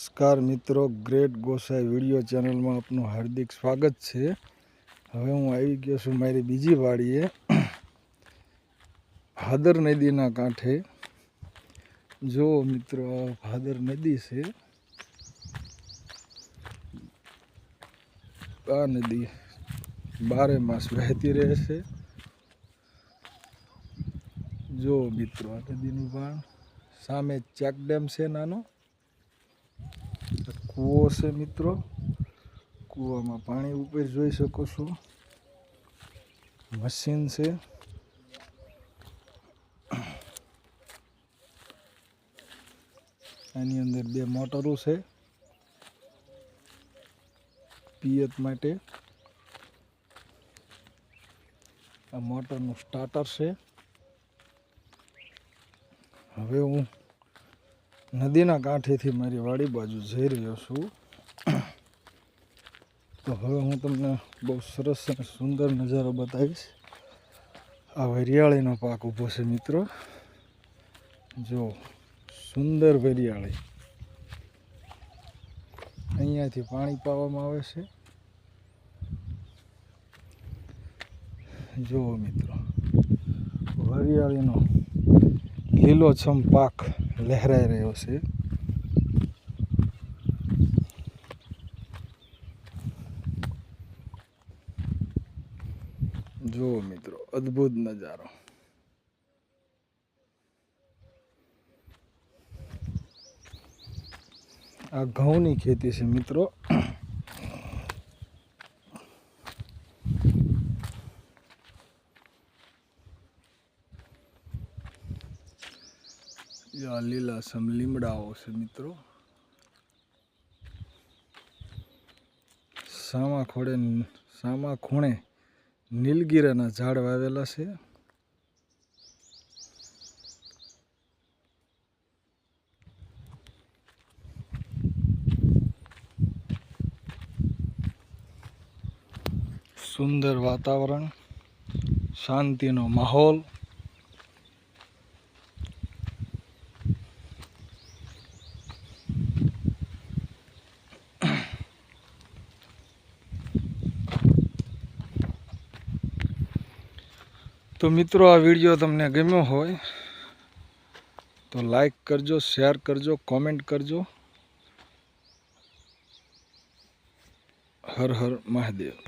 નમસ્કાર મિત્રો, great Gosai video ચેનલમાં આપનું હાર્દિક સ્વાગત છે। હવે હું આવી ગયો છું મારી બીજી વાડીએ, ભાદર નદીના કાંઠે। જો મિત્રો, આ ભાદર નદી છે। આ નદી 12 માસ વહેતી રહે છે। જો મિત્રો, આ નદીનું પાણ સામે ચેક ડેમ છે નાનો, કૂવો છે મિત્રો। કૂવામાં પાણી ઉપર જોઈ શકો છો, મશીન છે। આની અંદર 2 મોટરો છે પિયત માટે। આ મોટરનું સ્ટાર્ટર છે। હવે હું નદીના કાંઠેથી મારી વાડી બાજુ જઈ રહ્યો છું। તો હવે હું તમને બહુ સરસ અને સુંદર નજારો બતાવીશ। આ વરિયાળીનો પાક ઊભો છે મિત્રો। જો સુંદર વરિયાળી, અહીંયાથી પાણી પાવામાં આવે છે। જુઓ મિત્રો, વરિયાળીનો લીલોછમ પાક લહેરાઈ રહ્યો છે। જુઓ મિત્રો, અદ્ભુત નજારો। આ ઘઉંની ખેતી છે મિત્રો। આ લીલાછમ લીમડાઓ છે મિત્રો। સામા ખૂણે નીલગીરાના ઝાડ વાવેલા છે। સુંદર વાતાવરણ, શાંતિનો માહોલ। તો મિત્રો, આ વિડીયો તમને ગમ્યો હોય તો લાઈક કરજો, શેર કરજો, કોમેન્ટ કરજો। હર હર મહાદેવ।